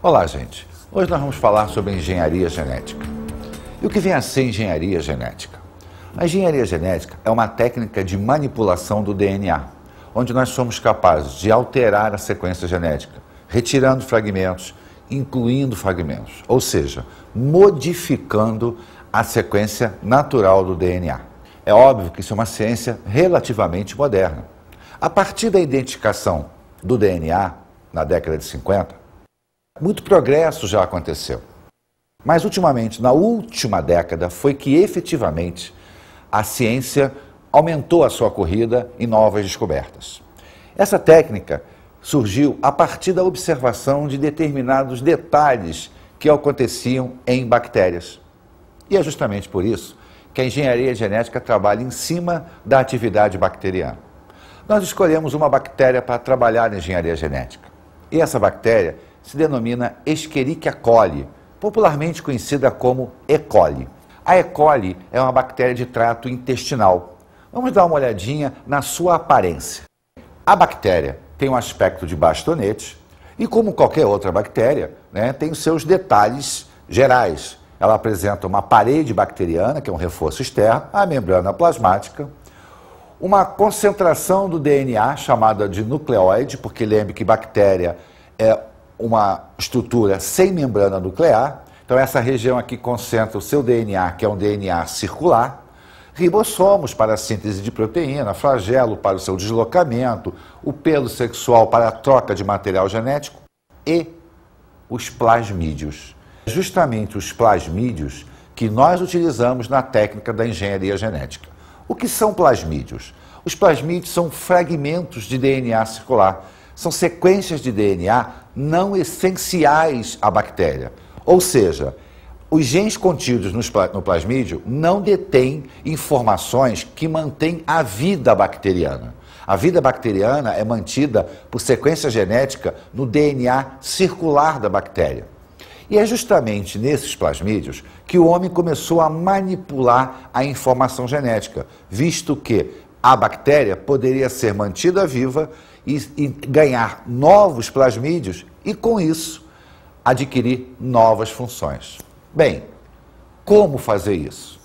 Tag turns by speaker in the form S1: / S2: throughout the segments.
S1: Olá, gente. Hoje nós vamos falar sobre engenharia genética. E o que vem a ser engenharia genética? A engenharia genética é uma técnica de manipulação do DNA, onde nós somos capazes de alterar a sequência genética, retirando fragmentos, incluindo fragmentos, ou seja, modificando a sequência natural do DNA. É óbvio que isso é uma ciência relativamente moderna. A partir da identificação do DNA, na década de 50, muito progresso já aconteceu. Mas, ultimamente, na última década, foi que efetivamente a ciência aumentou a sua corrida em novas descobertas. Essa técnica surgiu a partir da observação de determinados detalhes que aconteciam em bactérias. E é justamente por isso que a engenharia genética trabalha em cima da atividade bacteriana. Nós escolhemos uma bactéria para trabalhar na engenharia genética. E essa bactéria se denomina Escherichia coli, popularmente conhecida como E. coli. A E. coli é uma bactéria de trato intestinal. Vamos dar uma olhadinha na sua aparência. A bactéria tem um aspecto de bastonete e, como qualquer outra bactéria, tem os seus detalhes gerais. Ela apresenta uma parede bacteriana, que é um reforço externo, a membrana plasmática, uma concentração do DNA chamada de nucleóide, porque lembre que bactéria é uma estrutura sem membrana nuclear. Então essa região aqui concentra o seu DNA, que é um DNA circular, ribossomos para a síntese de proteína, flagelo para o seu deslocamento, o pelo sexual para a troca de material genético e os plasmídios. Justamente os plasmídios que nós utilizamos na técnica da engenharia genética. O que são plasmídios? Os plasmídios são fragmentos de DNA circular. São sequências de DNA não essenciais à bactéria. Ou seja, os genes contidos no plasmídio não detêm informações que mantêm a vida bacteriana. A vida bacteriana é mantida por sequência genética no DNA circular da bactéria. E é justamente nesses plasmídios que o homem começou a manipular a informação genética, visto que a bactéria poderia ser mantida viva e ganhar novos plasmídios e, com isso, adquirir novas funções. Bem, como fazer isso?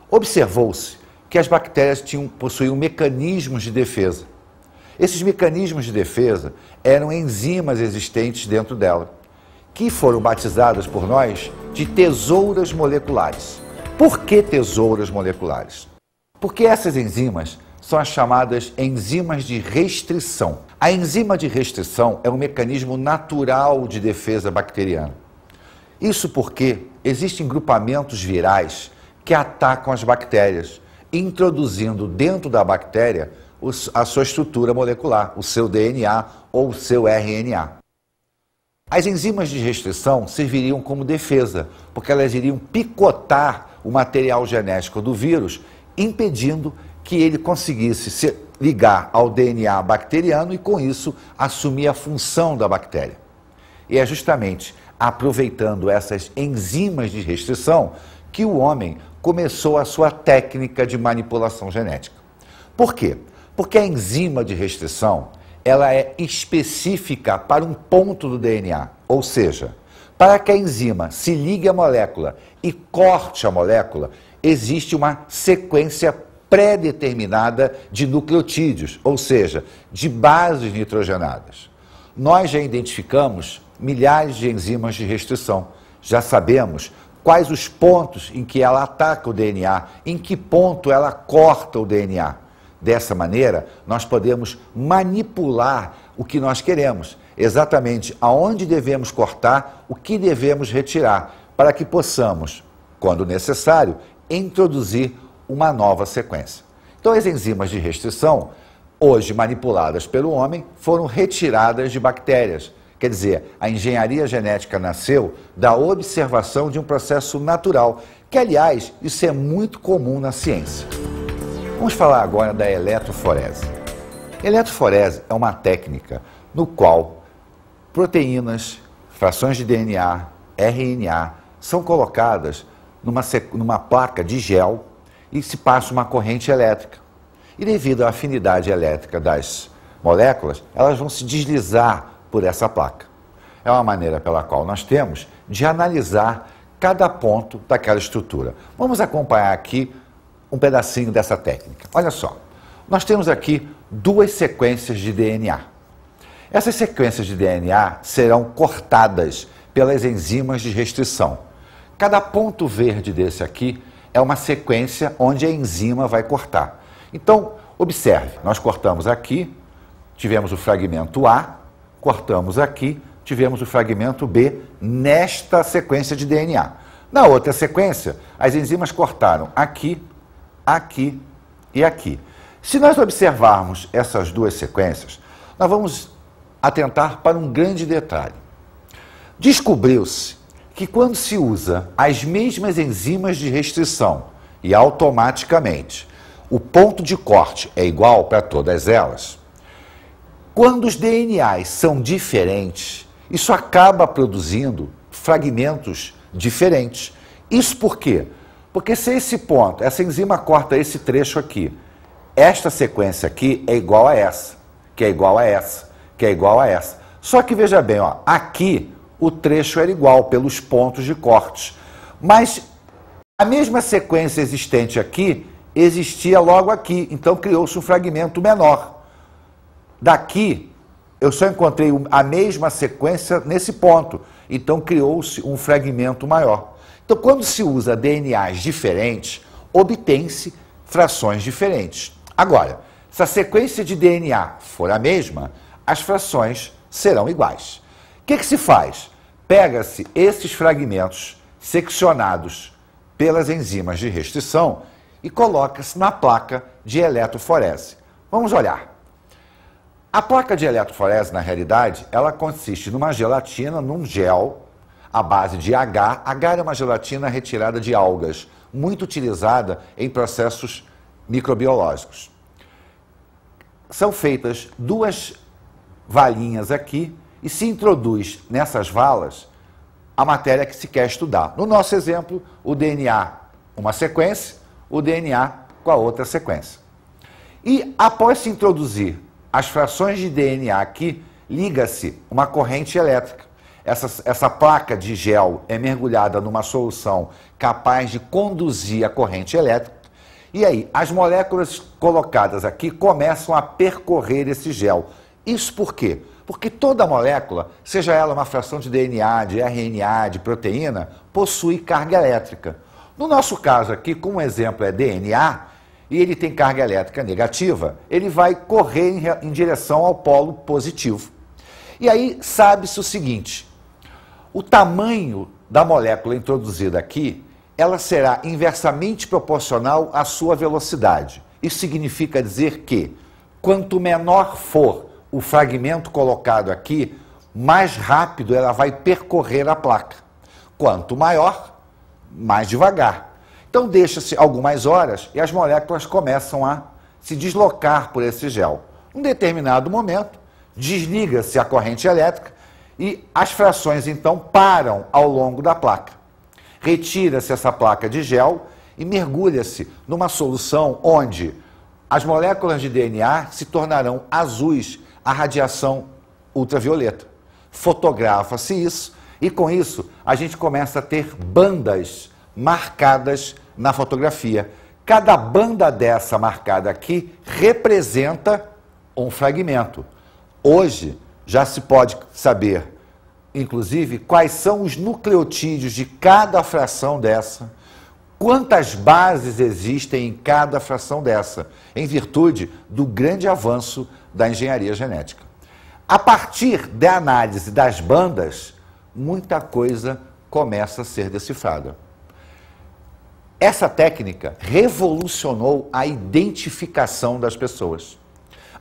S1: Observou-se que as bactérias possuíam mecanismos de defesa. Esses mecanismos de defesa eram enzimas existentes dentro dela, que foram batizadas por nós de tesouras moleculares. Por que tesouras moleculares? Porque essas enzimas são as chamadas enzimas de restrição. A enzima de restrição é um mecanismo natural de defesa bacteriana. Isso porque existem grupamentos virais que atacam as bactérias, introduzindo dentro da bactéria a sua estrutura molecular, o seu DNA ou o seu RNA. As enzimas de restrição serviriam como defesa, porque elas iriam picotar o material genético do vírus, impedindo que ele conseguisse se ligar ao DNA bacteriano e, com isso, assumir a função da bactéria. E é justamente aproveitando essas enzimas de restrição que o homem começou a sua técnica de manipulação genética. Por quê? Porque a enzima de restrição ela é específica para um ponto do DNA, ou seja, para que a enzima se ligue à molécula e corte a molécula, existe uma sequência pré-determinada de nucleotídeos, ou seja, de bases nitrogenadas. Nós já identificamos milhares de enzimas de restrição já sabemos quais os pontos em que ela ataca o DNA, em que ponto ela corta o DNA. Dessa maneira, nós podemos manipular o que nós queremos, exatamente aonde devemos cortar, o que devemos retirar, para que possamos, quando necessário, introduzir uma nova sequência. Então, as enzimas de restrição, hoje manipuladas pelo homem, foram retiradas de bactérias. Quer dizer, a engenharia genética nasceu da observação de um processo natural, que, aliás, isso é muito comum na ciência. Vamos falar agora da eletroforese. Eletroforese é uma técnica no qual proteínas, frações de DNA, RNA, são colocadas numa placa de gel e se passa uma corrente elétrica. E devido à afinidade elétrica das moléculas, elas vão se deslizar por essa placa. É uma maneira pela qual nós temos de analisar cada ponto daquela estrutura. Vamos acompanhar aqui um pedacinho dessa técnica. Olha só, nós temos aqui duas sequências de DNA. Essas sequências de DNA serão cortadas pelas enzimas de restrição. Cada ponto verde desse aqui é uma sequência onde a enzima vai cortar. Então, observe, nós cortamos aqui, tivemos o fragmento A, cortamos aqui, tivemos o fragmento B nesta sequência de DNA. Na outra sequência, as enzimas cortaram aqui, aqui e aqui. Se nós observarmos essas duas sequências, nós vamos atentar para um grande detalhe. Descobriu-se que quando se usa as mesmas enzimas de restrição e automaticamente o ponto de corte é igual para todas elas, quando os DNAs são diferentes, isso acaba produzindo fragmentos diferentes. Isso por quê? Porque se esse ponto, essa enzima corta esse trecho aqui, esta sequência aqui é igual a essa, que é igual a essa, que é igual a essa. Só que veja bem, ó, aqui o trecho era igual pelos pontos de corte, mas a mesma sequência existente aqui existia logo aqui, então criou-se um fragmento menor. Daqui, eu só encontrei a mesma sequência nesse ponto, então criou-se um fragmento maior. Então, quando se usa DNAs diferentes, obtém-se frações diferentes. Agora, se a sequência de DNA for a mesma, as frações serão iguais. O que se faz? Pega-se esses fragmentos seccionados pelas enzimas de restrição e coloca-se na placa de eletroforese. Vamos olhar. A placa de eletroforese, na realidade, ela consiste numa gelatina, num gel, à base de H. H é uma gelatina retirada de algas, muito utilizada em processos microbiológicos. São feitas duas valinhas aqui e se introduz nessas valas a matéria que se quer estudar. No nosso exemplo, o DNA, uma sequência, o DNA com a outra sequência. E após se introduzir as frações de DNA aqui, liga-se uma corrente elétrica. Essa placa de gel é mergulhada numa solução capaz de conduzir a corrente elétrica. E aí, as moléculas colocadas aqui começam a percorrer esse gel. Isso por quê? Porque toda molécula, seja ela uma fração de DNA, de RNA, de proteína, possui carga elétrica. No nosso caso aqui, como exemplo é DNA, e ele tem carga elétrica negativa, ele vai correr em direção ao polo positivo. E aí sabe-se o seguinte, o tamanho da molécula introduzida aqui, ela será inversamente proporcional à sua velocidade. Isso significa dizer que, quanto menor for o fragmento colocado aqui, mais rápido ela vai percorrer a placa. Quanto maior, mais devagar. Então deixa-se algumas horas e as moléculas começam a se deslocar por esse gel. Em determinado momento, desliga-se a corrente elétrica e as frações então param ao longo da placa. Retira-se essa placa de gel e mergulha-se numa solução onde as moléculas de DNA se tornarão azuis à radiação ultravioleta. Fotografa-se isso e com isso a gente começa a ter bandas marcadas na fotografia. Cada banda dessa marcada aqui representa um fragmento. Hoje já se pode saber inclusive, quais são os nucleotídeos de cada fração dessa, quantas bases existem em cada fração dessa, em virtude do grande avanço da engenharia genética. A partir da análise das bandas, muita coisa começa a ser decifrada. Essa técnica revolucionou a identificação das pessoas.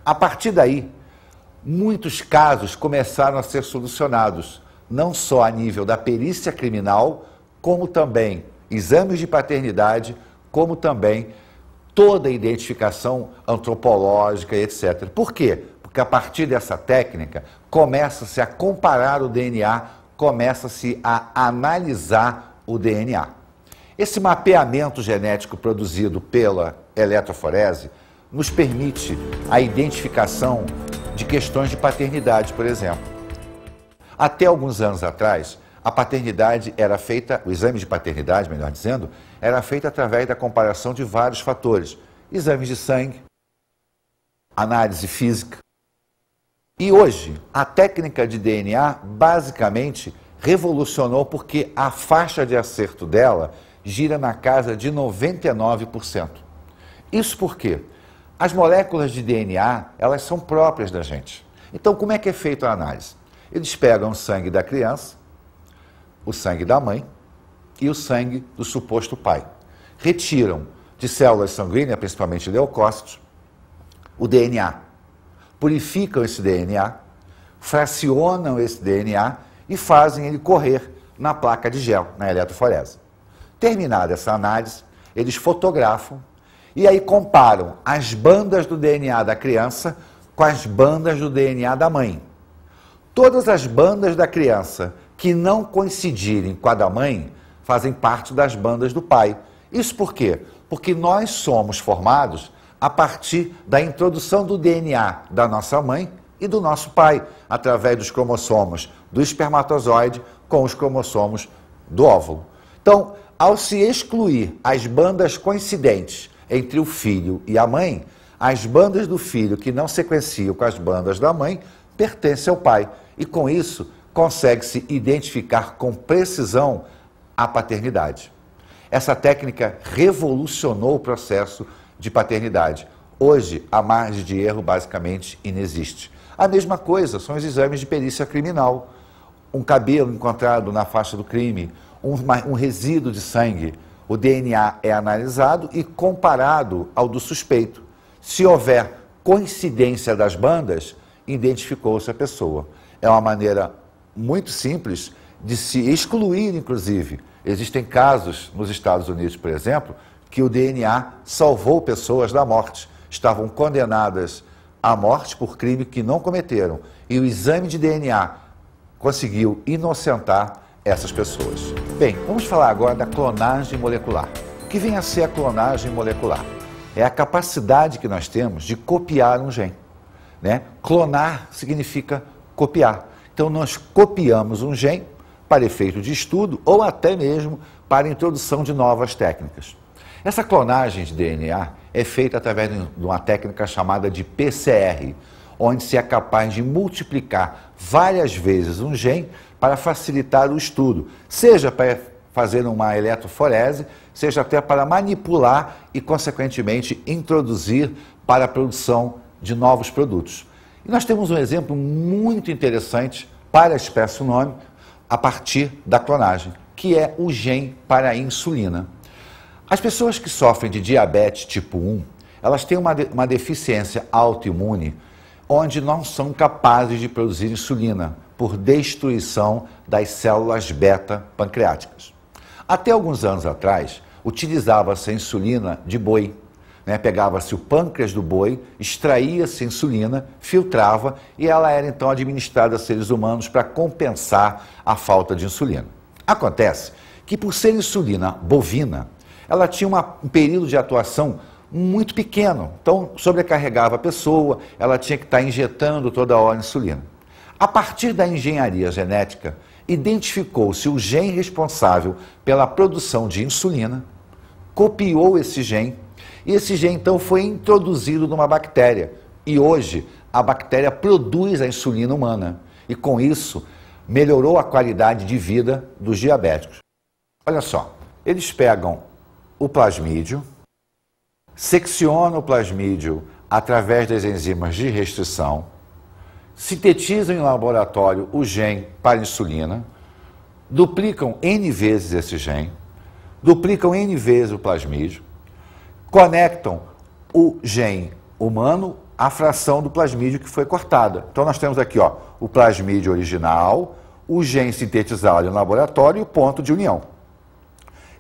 S1: A partir daí, muitos casos começaram a ser solucionados, não só a nível da perícia criminal, como também exames de paternidade, como também toda a identificação antropológica e etc. Por quê? Porque a partir dessa técnica, começa-se a comparar o DNA, começa-se a analisar o DNA. Esse mapeamento genético produzido pela eletroforese nos permite a identificação de questões de paternidade, por exemplo. Até alguns anos atrás, a paternidade era feita, o exame de paternidade, melhor dizendo, era feito através da comparação de vários fatores. Exames de sangue, análise física. E hoje, a técnica de DNA basicamente revolucionou porque a faixa de acerto dela gira na casa de 99%. Isso por quê? As moléculas de DNA, elas são próprias da gente. Então, como é que é feita a análise? Eles pegam o sangue da criança, o sangue da mãe e o sangue do suposto pai. Retiram de células sanguíneas, principalmente leucócitos, o DNA. Purificam esse DNA, fracionam esse DNA e fazem ele correr na placa de gel, na eletroforese. Terminada essa análise, eles fotografam e aí comparam as bandas do DNA da criança com as bandas do DNA da mãe. Todas as bandas da criança que não coincidirem com a da mãe fazem parte das bandas do pai. Isso por quê? Porque nós somos formados a partir da introdução do DNA da nossa mãe e do nosso pai, através dos cromossomos do espermatozoide com os cromossomos do óvulo. Então, ao se excluir as bandas coincidentes entre o filho e a mãe, as bandas do filho que não sequenciam com as bandas da mãe pertencem ao pai. E com isso, consegue-se identificar com precisão a paternidade. Essa técnica revolucionou o processo de paternidade. Hoje, a margem de erro basicamente inexiste. A mesma coisa são os exames de perícia criminal. Um cabelo encontrado na faixa do crime, um resíduo de sangue, o DNA é analisado e comparado ao do suspeito. Se houver coincidência das bandas, identificou-se a pessoa. É uma maneira muito simples de se excluir, inclusive. Existem casos nos Estados Unidos, por exemplo, que o DNA salvou pessoas da morte. Estavam condenadas à morte por crime que não cometeram. E o exame de DNA conseguiu inocentar essas pessoas. Bem, vamos falar agora da clonagem molecular. O que vem a ser a clonagem molecular? É a capacidade que nós temos de copiar um gene, né? Clonar significa copiar. Então, nós copiamos um gene para efeito de estudo ou até mesmo para a introdução de novas técnicas. Essa clonagem de DNA é feita através de uma técnica chamada de PCR, onde se é capaz de multiplicar várias vezes um gene para facilitar o estudo, seja para fazer uma eletroforese, seja até para manipular e, consequentemente, introduzir para a produção de novos produtos. E nós temos um exemplo muito interessante para a espécie humana a partir da clonagem, que é o gene para a insulina. As pessoas que sofrem de diabetes tipo 1, elas têm uma deficiência autoimune, onde não são capazes de produzir insulina por destruição das células beta pancreáticas. Até alguns anos atrás, utilizava-se a insulina de boi, né? Pegava-se o pâncreas do boi, extraía-se a insulina, filtrava e ela era então administrada a seres humanos para compensar a falta de insulina. Acontece que por ser insulina bovina, ela tinha um período de atuação muito pequeno, então sobrecarregava a pessoa, ela tinha que estar injetando toda hora insulina. A partir da engenharia genética, identificou-se o gene responsável pela produção de insulina, copiou esse gene, e esse gene então foi introduzido numa bactéria. E hoje a bactéria produz a insulina humana. E com isso melhorou a qualidade de vida dos diabéticos. Olha só, eles pegam o plasmídio, seccionam o plasmídio através das enzimas de restrição, sintetizam em laboratório o gene para insulina, duplicam N vezes esse gene, duplicam N vezes o plasmídio, conectam o gene humano à fração do plasmídio que foi cortada. Então nós temos aqui, ó, o plasmídio original, o gene sintetizado em laboratório e o ponto de união.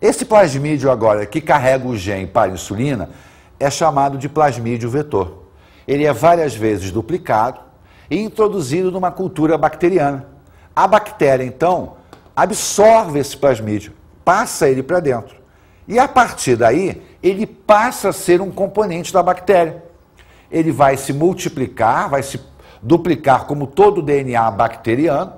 S1: Esse plasmídio agora que carrega o gene para a insulina é chamado de plasmídio vetor. Ele é várias vezes duplicado e introduzido numa cultura bacteriana. A bactéria, então, absorve esse plasmídio, passa ele para dentro. E a partir daí, ele passa a ser um componente da bactéria. Ele vai se multiplicar, vai se duplicar como todo o DNA bacteriano,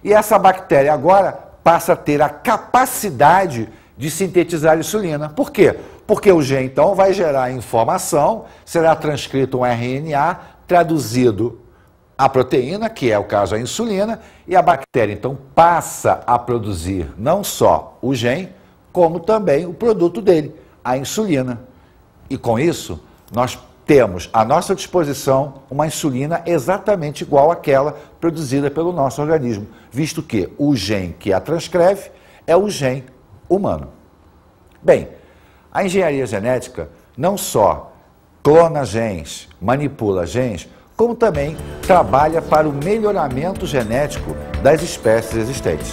S1: e essa bactéria agora passa a ter a capacidade de sintetizar insulina. Por quê? Porque o gene, então, vai gerar informação, será transcrito um RNA, traduzido a proteína, que é o caso a insulina, e a bactéria, então, passa a produzir não só o gene, como também o produto dele, a insulina. E com isso, nós temos à nossa disposição uma insulina exatamente igual àquela produzida pelo nosso organismo, visto que o gene que a transcreve é o gene humano. Bem, a engenharia genética não só clona genes, manipula genes, como também trabalha para o melhoramento genético das espécies existentes.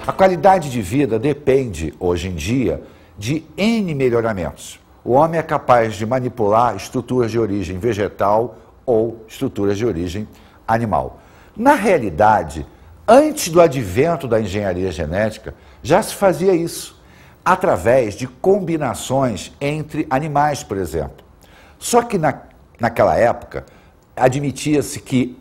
S1: A qualidade de vida depende, hoje em dia, de N melhoramentos. O homem é capaz de manipular estruturas de origem vegetal ou estruturas de origem animal. Na realidade, antes do advento da engenharia genética, já se fazia isso, através de combinações entre animais, por exemplo. Só que naquela época, admitia-se que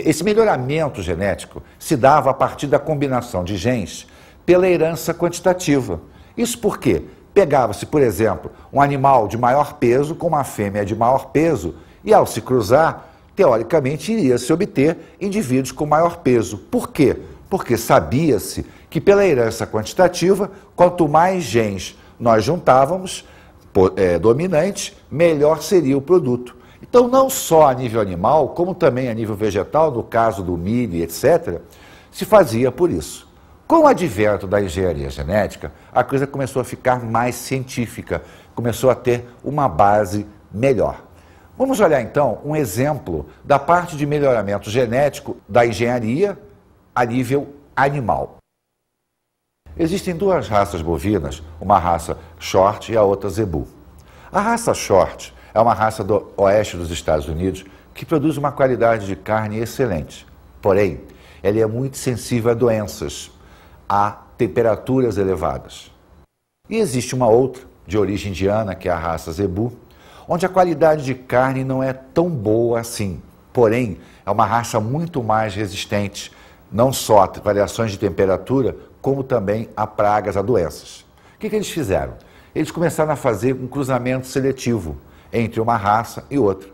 S1: esse melhoramento genético se dava a partir da combinação de genes pela herança quantitativa. Isso por quê? Pegava-se, por exemplo, um animal de maior peso com uma fêmea de maior peso e, ao se cruzar, teoricamente iria se obter indivíduos com maior peso. Por quê? Porque sabia-se que pela herança quantitativa, quanto mais genes nós juntávamos, dominantes, melhor seria o produto. Então, não só a nível animal, como também a nível vegetal, no caso do milho, etc., se fazia por isso. Com o advento da engenharia genética, a coisa começou a ficar mais científica, começou a ter uma base melhor. Vamos olhar então um exemplo da parte de melhoramento genético da engenharia a nível animal. Existem duas raças bovinas, uma raça Short e a outra Zebu. A raça Short é uma raça do oeste dos Estados Unidos que produz uma qualidade de carne excelente. Porém, ela é muito sensível a doenças, a temperaturas elevadas. E existe uma outra, de origem indiana, que é a raça Zebu, onde a qualidade de carne não é tão boa assim. Porém, é uma raça muito mais resistente, não só a variações de temperatura, como também a pragas, a doenças. O que eles fizeram? Eles começaram a fazer um cruzamento seletivo entre uma raça e outra.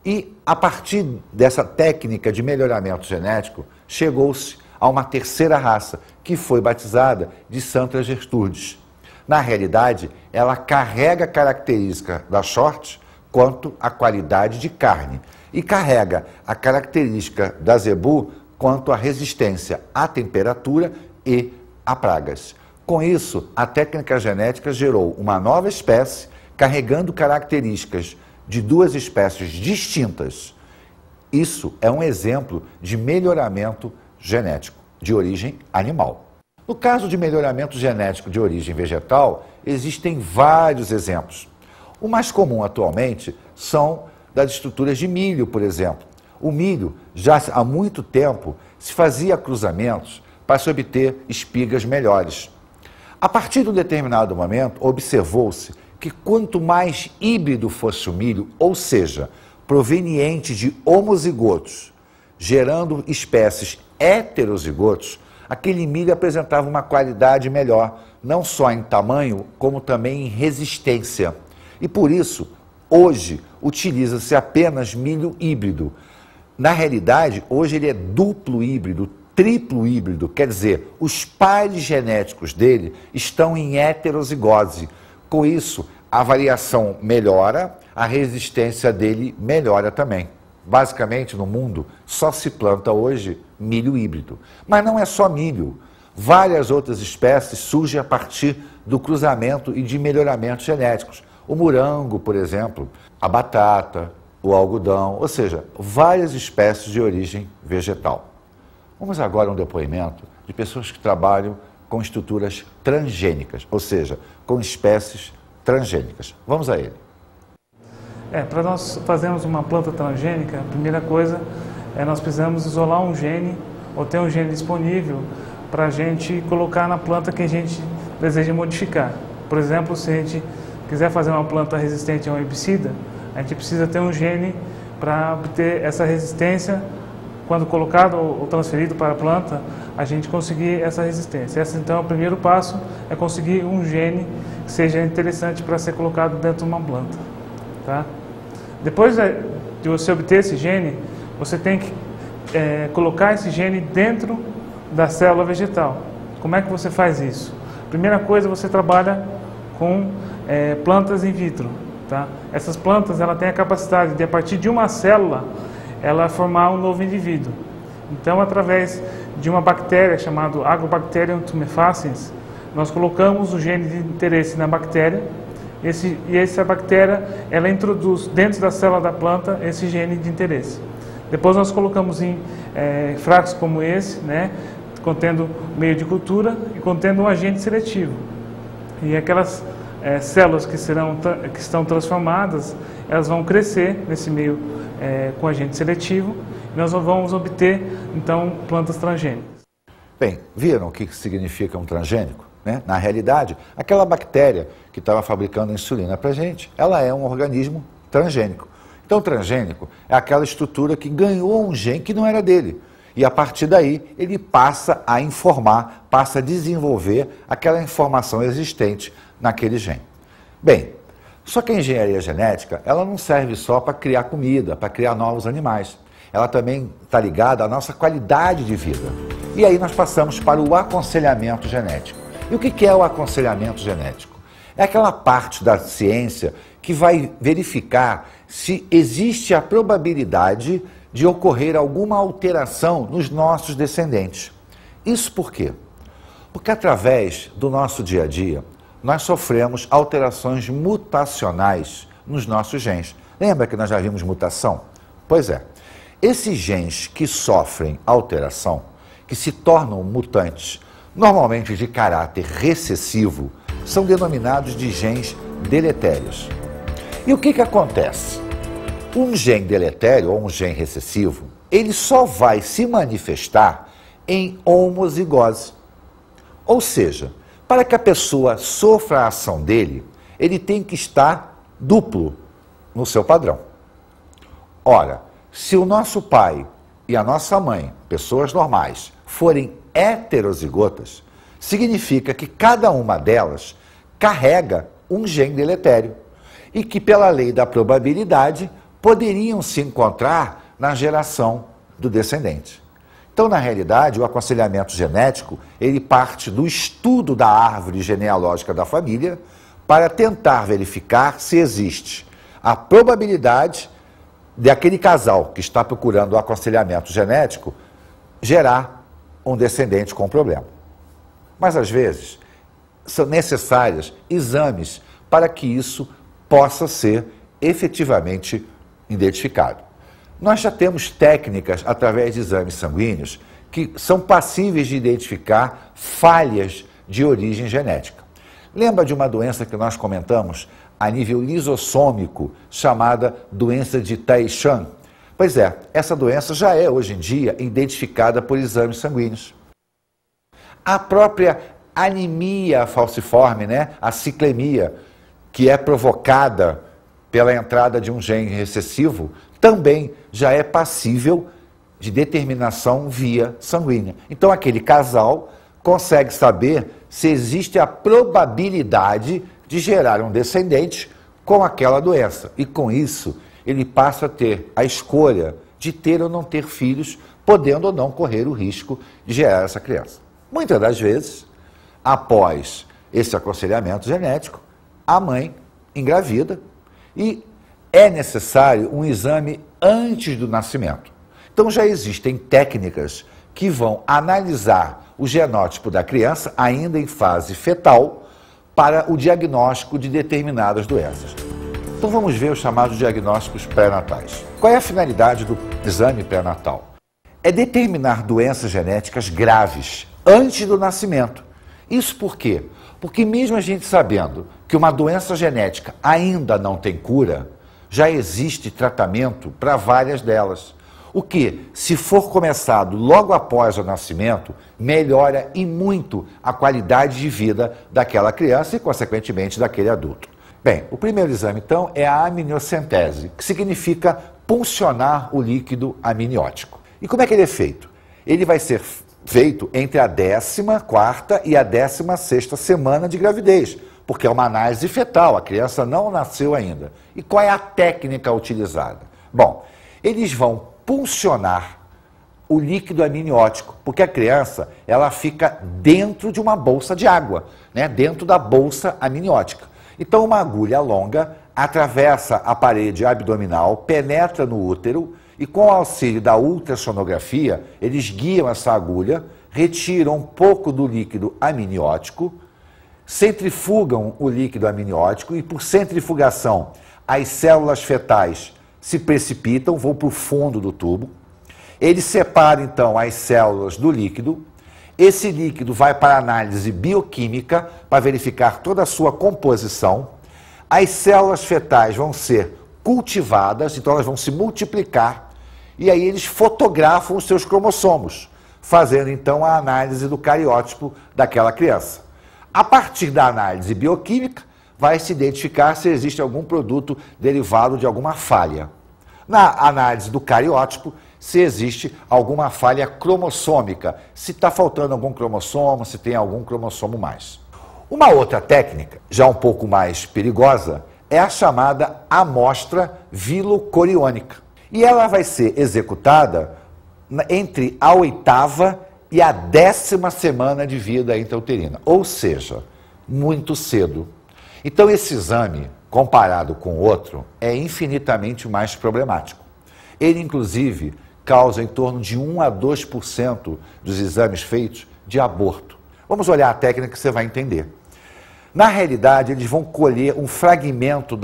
S1: E, a partir dessa técnica de melhoramento genético, chegou-se a uma terceira raça, que foi batizada de Santa Gertrudes. Na realidade, ela carrega a característica da Short quanto à qualidade de carne e carrega a característica da Zebu quanto à resistência à temperatura e a pragas. Com isso, a técnica genética gerou uma nova espécie carregando características de duas espécies distintas. Isso é um exemplo de melhoramento genético de origem animal. No caso de melhoramento genético de origem vegetal, existem vários exemplos. O mais comum atualmente são das estruturas de milho, por exemplo. O milho, já há muito tempo, se fazia cruzamentos para se obter espigas melhores. A partir de um determinado momento, observou-se que quanto mais híbrido fosse o milho, ou seja, proveniente de homozigotos, gerando espécies heterozigotos, aquele milho apresentava uma qualidade melhor, não só em tamanho, como também em resistência. E por isso, hoje, utiliza-se apenas milho híbrido. Na realidade, hoje ele é duplo híbrido, triplo híbrido, quer dizer, os pares genéticos dele estão em heterozigose. Com isso, a variação melhora, a resistência dele melhora também. Basicamente, no mundo, só se planta hoje milho híbrido. Mas não é só milho. Várias outras espécies surgem a partir do cruzamento e de melhoramentos genéticos. O morango, por exemplo, a batata, o algodão, ou seja, várias espécies de origem vegetal. Vamos agora a um depoimento de pessoas que trabalham com estruturas transgênicas, ou seja, com espécies transgênicas. Vamos a ele.
S2: Para nós fazermos uma planta transgênica, a primeira coisa é nós precisamos isolar um gene ou ter um gene disponível para a gente colocar na planta que a gente deseja modificar. Por exemplo, se a gente quiser fazer uma planta resistente a um herbicida, a gente precisa ter um gene para obter essa resistência. Quando colocado ou transferido para a planta, a gente conseguir essa resistência. Esse, então, é o primeiro passo, é conseguir um gene que seja interessante para ser colocado dentro de uma planta. Tá? Depois de você obter esse gene, você tem que colocar esse gene dentro da célula vegetal. Como é que você faz isso? Primeira coisa, você trabalha com plantas in vitro. Tá? Essas plantas ela têm a capacidade de, a partir de uma célula, ela formar um novo indivíduo. Então, através de uma bactéria chamada Agrobacterium tumefaciens, nós colocamos o gene de interesse na bactéria e essa bactéria ela introduz dentro da célula da planta esse gene de interesse. Depois nós colocamos em frascos como esse, né, contendo meio de cultura e contendo um agente seletivo. E aquelas células que estão transformadas, elas vão crescer nesse meio com agente seletivo e nós vamos obter, então, plantas transgênicas.
S1: Bem, viram o que significa um transgênico? Né? Na realidade, aquela bactéria que estava fabricando a insulina para a gente, ela é um organismo transgênico. Então, o transgênico é aquela estrutura que ganhou um gene que não era dele. E a partir daí, ele passa a informar, passa a desenvolver aquela informação existente naquele gene. Bem, só que a engenharia genética, ela não serve só para criar comida, para criar novos animais. Ela também está ligada à nossa qualidade de vida. E aí nós passamos para o aconselhamento genético. E o que é o aconselhamento genético? É aquela parte da ciência que vai verificar se existe a probabilidade de ocorrer alguma alteração nos nossos descendentes. Isso por quê? Porque através do nosso dia a dia, nós sofremos alterações mutacionais nos nossos genes. Lembra que nós já vimos mutação? Pois é. Esses genes que sofrem alteração, que se tornam mutantes, normalmente de caráter recessivo, são denominados de genes deletérios. E o que acontece? Um gene deletério ou um gene recessivo, ele só vai se manifestar em homozigose. Ou seja, para que a pessoa sofra a ação dele, ele tem que estar duplo no seu padrão. Ora, se o nosso pai e a nossa mãe, pessoas normais, forem heterozigotas, significa que cada uma delas carrega um gene deletério e que, pela lei da probabilidade, poderiam se encontrar na geração do descendente. Então, na realidade, o aconselhamento genético, ele parte do estudo da árvore genealógica da família para tentar verificar se existe a probabilidade de aquele casal que está procurando o aconselhamento genético gerar um descendente com problema. Mas, às vezes, são necessários exames para que isso possa ser efetivamente identificado. Nós já temos técnicas, através de exames sanguíneos, que são passíveis de identificar falhas de origem genética. Lembra de uma doença que nós comentamos a nível lisossômico, chamada doença de Tay-Shan? Pois é, essa doença já é, hoje em dia, identificada por exames sanguíneos. A própria anemia falciforme, né? A ciclemia, que é provocada pela entrada de um gene recessivo, também já é passível de determinação via sanguínea. Então, aquele casal consegue saber se existe a probabilidade de gerar um descendente com aquela doença. E com isso, ele passa a ter a escolha de ter ou não ter filhos podendo ou não correr o risco de gerar essa criança. Muitas das vezes, após esse aconselhamento genético, a mãe engravida e é necessário um exame antes do nascimento. Então já existem técnicas que vão analisar o genótipo da criança ainda em fase fetal para o diagnóstico de determinadas doenças. Então vamos ver os chamados diagnósticos pré-natais. Qual é a finalidade do exame pré-natal? É determinar doenças genéticas graves antes do nascimento. Isso por quê? Porque mesmo a gente sabendo que uma doença genética ainda não tem cura, já existe tratamento para várias delas. O que, se for começado logo após o nascimento, melhora e muito a qualidade de vida daquela criança e, consequentemente, daquele adulto. Bem, o primeiro exame, então, é a amniocentese, que significa puncionar o líquido amniótico. E como é que ele é feito? Ele vai ser feito entre a 14ª e a 16ª semana de gravidez, porque é uma análise fetal, a criança não nasceu ainda. E qual é a técnica utilizada? Bom, eles vão puncionar o líquido amniótico, porque a criança ela fica dentro de uma bolsa de água, né? Dentro da bolsa amniótica. Então uma agulha longa atravessa a parede abdominal, penetra no útero e com o auxílio da ultrassonografia, eles guiam essa agulha, retiram um pouco do líquido amniótico, centrifugam o líquido amniótico e por centrifugação as células fetais se precipitam, vão para o fundo do tubo. Eles separam então as células do líquido. Esse líquido vai para análise bioquímica para verificar toda a sua composição. As células fetais vão ser cultivadas, então elas vão se multiplicar. E aí eles fotografam os seus cromossomos, fazendo então a análise do cariótipo daquela criança. A partir da análise bioquímica, vai se identificar se existe algum produto derivado de alguma falha. Na análise do cariótipo, se existe alguma falha cromossômica, se está faltando algum cromossomo, se tem algum cromossomo mais. Uma outra técnica, já um pouco mais perigosa, é a chamada amostra vilocoriônica. E ela vai ser executada entre a 8ª e a 10ª semana de vida intrauterina, ou seja, muito cedo. Então esse exame, comparado com o outro, é infinitamente mais problemático. Ele, inclusive, causa em torno de 1 a 2% dos exames feitos de aborto. Vamos olhar a técnica que você vai entender. Na realidade, eles vão colher um fragmento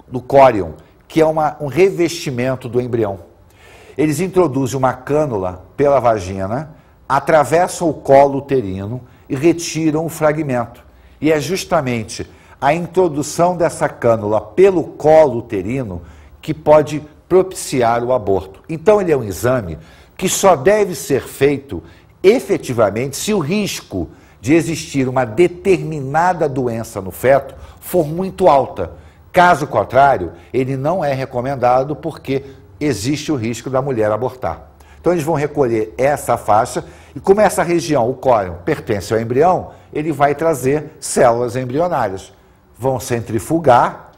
S1: do córion, que é um revestimento do embrião. Eles introduzem uma cânula pela vagina, atravessam o colo uterino e retiram o fragmento. E é justamente a introdução dessa cânula pelo colo uterino que pode propiciar o aborto. Então ele é um exame que só deve ser feito efetivamente se o risco de existir uma determinada doença no feto for muito alta. Caso contrário, ele não é recomendado porque existe o risco da mulher abortar. Então eles vão recolher essa faixa e como essa região, o córion, pertence ao embrião, ele vai trazer células embrionárias. Vão centrifugar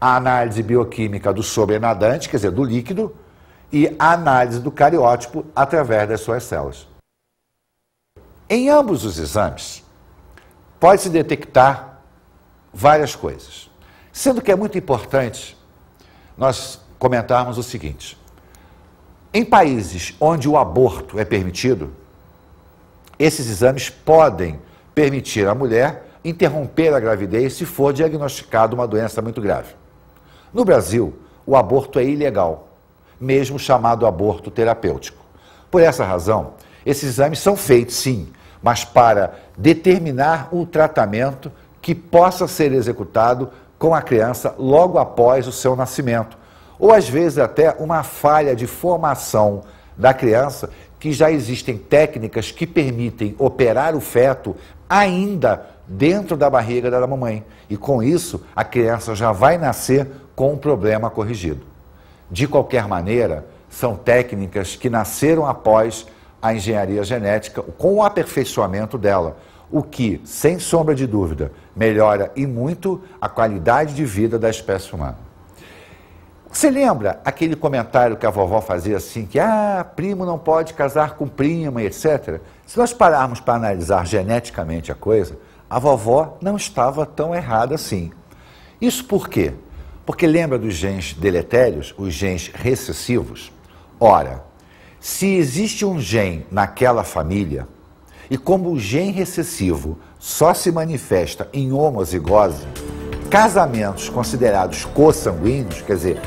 S1: a análise bioquímica do sobrenadante, quer dizer, do líquido, e a análise do cariótipo através das suas células. Em ambos os exames, pode-se detectar várias coisas, sendo que é muito importante nós comentarmos o seguinte: em países onde o aborto é permitido, esses exames podem permitir à mulher interromper a gravidez se for diagnosticada uma doença muito grave. No Brasil, o aborto é ilegal, mesmo chamado aborto terapêutico. Por essa razão, esses exames são feitos, sim, mas para determinar um tratamento que possa ser executado com a criança logo após o seu nascimento, ou às vezes até uma falha de formação da criança, que já existem técnicas que permitem operar o feto ainda dentro da barriga da mamãe. E com isso, a criança já vai nascer com um problema corrigido. De qualquer maneira, são técnicas que nasceram após a engenharia genética, com o aperfeiçoamento dela, o que, sem sombra de dúvida, melhora e muito a qualidade de vida da espécie humana. Você lembra aquele comentário que a vovó fazia assim, que primo não pode casar com prima, etc. Se nós pararmos para analisar geneticamente a coisa, a vovó não estava tão errada assim. Isso por quê? Porque lembra dos genes deletérios, os genes recessivos? Ora, se existe um gene naquela família, e como o gene recessivo só se manifesta em homozigose, casamentos considerados consanguíneos, quer dizer,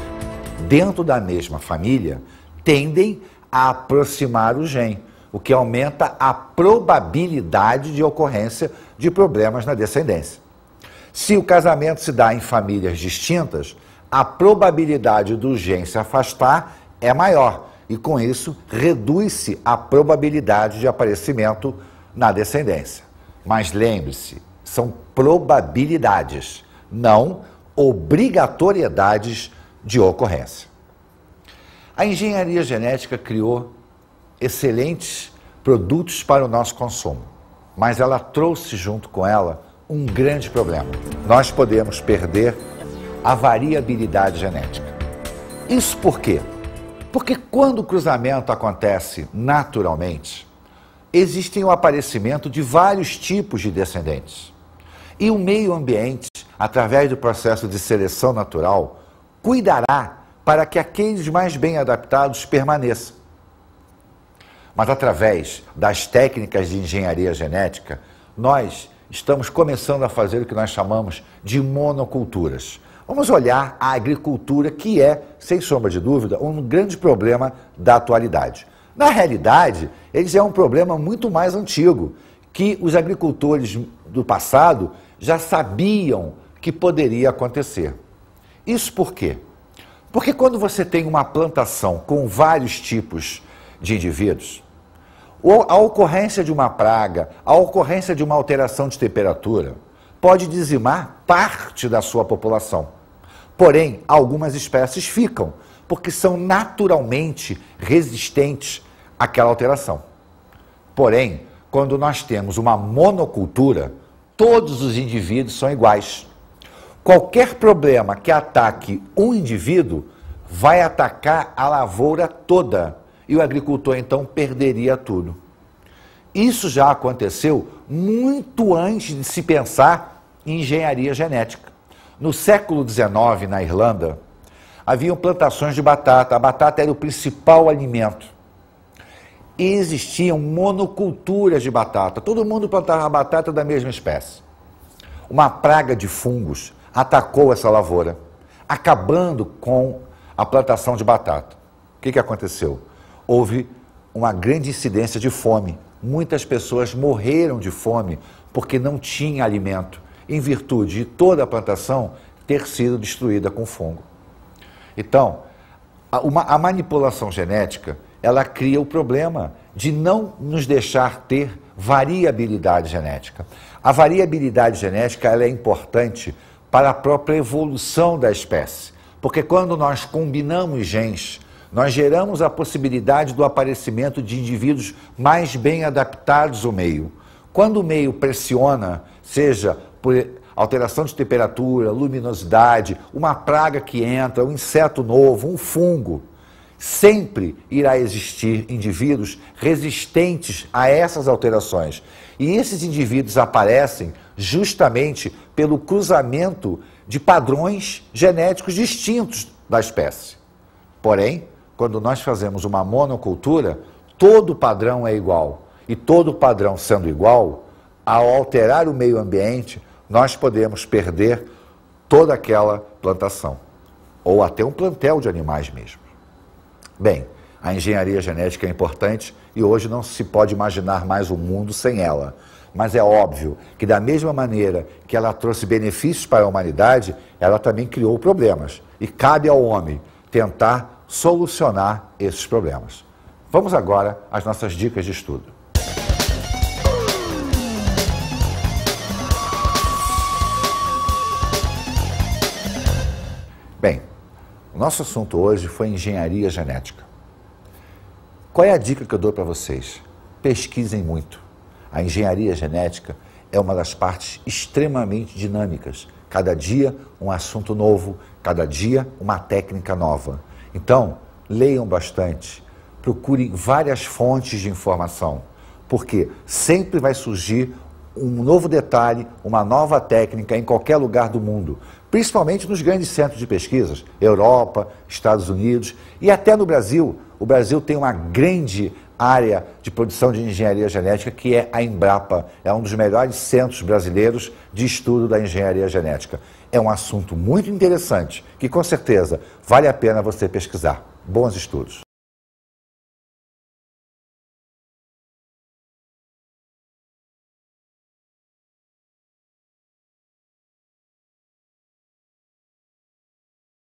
S1: dentro da mesma família, tendem a aproximar o gene, o que aumenta a probabilidade de ocorrência de problemas na descendência. Se o casamento se dá em famílias distintas, a probabilidade do gene se afastar é maior e, com isso, reduz-se a probabilidade de aparecimento na descendência. Mas lembre-se, são probabilidades, não obrigatoriedades de ocorrência. A engenharia genética criou excelentes produtos para o nosso consumo, mas ela trouxe junto com ela um grande problema. Nós podemos perder a variabilidade genética. Isso por quê? Porque quando o cruzamento acontece naturalmente, existe o aparecimento de vários tipos de descendentes. E o meio ambiente, através do processo de seleção natural, cuidará para que aqueles mais bem adaptados permaneçam. Mas através das técnicas de engenharia genética, nós estamos começando a fazer o que nós chamamos de monoculturas. Vamos olhar a agricultura, que é, sem sombra de dúvida, um grande problema da atualidade. Na realidade, ele já é um problema muito mais antigo, que os agricultores do passado já sabiam que poderia acontecer. Isso por quê? Porque quando você tem uma plantação com vários tipos de indivíduos, a ocorrência de uma praga, a ocorrência de uma alteração de temperatura, pode dizimar parte da sua população. Porém, algumas espécies ficam, porque são naturalmente resistentes àquela alteração. Porém, quando nós temos uma monocultura, todos os indivíduos são iguais. Qualquer problema que ataque um indivíduo vai atacar a lavoura toda e o agricultor então perderia tudo. Isso já aconteceu muito antes de se pensar em engenharia genética. No século XIX, na Irlanda, haviam plantações de batata. A batata era o principal alimento. E existiam monoculturas de batata. Todo mundo plantava batata da mesma espécie. Uma praga de fungos atacou essa lavoura, acabando com a plantação de batata. O que aconteceu? Houve uma grande incidência de fome. Muitas pessoas morreram de fome porque não tinha alimento, em virtude de toda a plantação ter sido destruída com fungo. Então, a manipulação genética, ela cria o problema de não nos deixar ter variabilidade genética. A variabilidade genética, ela é importante para a própria evolução da espécie, porque quando nós combinamos genes, nós geramos a possibilidade do aparecimento de indivíduos mais bem adaptados ao meio. Quando o meio pressiona, seja por alteração de temperatura, luminosidade, uma praga que entra, um inseto novo, um fungo, sempre irá existir indivíduos resistentes a essas alterações. E esses indivíduos aparecem justamente pelo cruzamento de padrões genéticos distintos da espécie. Porém, quando nós fazemos uma monocultura, todo padrão é igual. E todo padrão sendo igual, ao alterar o meio ambiente, nós podemos perder toda aquela plantação. Ou até um plantel de animais mesmo. Bem, a engenharia genética é importante e hoje não se pode imaginar mais um mundo sem ela. Mas é óbvio que da mesma maneira que ela trouxe benefícios para a humanidade, ela também criou problemas. E cabe ao homem tentar solucionar esses problemas. Vamos agora às nossas dicas de estudo. Bem, o nosso assunto hoje foi engenharia genética. Qual é a dica que eu dou para vocês? Pesquisem muito. A engenharia genética é uma das partes extremamente dinâmicas Cada dia um assunto novo, cada dia uma técnica nova. Então, leiam bastante, procurem várias fontes de informação, porque sempre vai surgir um novo detalhe, uma nova técnica em qualquer lugar do mundo, principalmente nos grandes centros de pesquisas, Europa, Estados Unidos e até no Brasil. O Brasil tem uma grande área de produção de engenharia genética, que é a Embrapa, é um dos melhores centros brasileiros de estudo da engenharia genética. É um assunto muito interessante, que com certeza vale a pena você pesquisar. Bons estudos!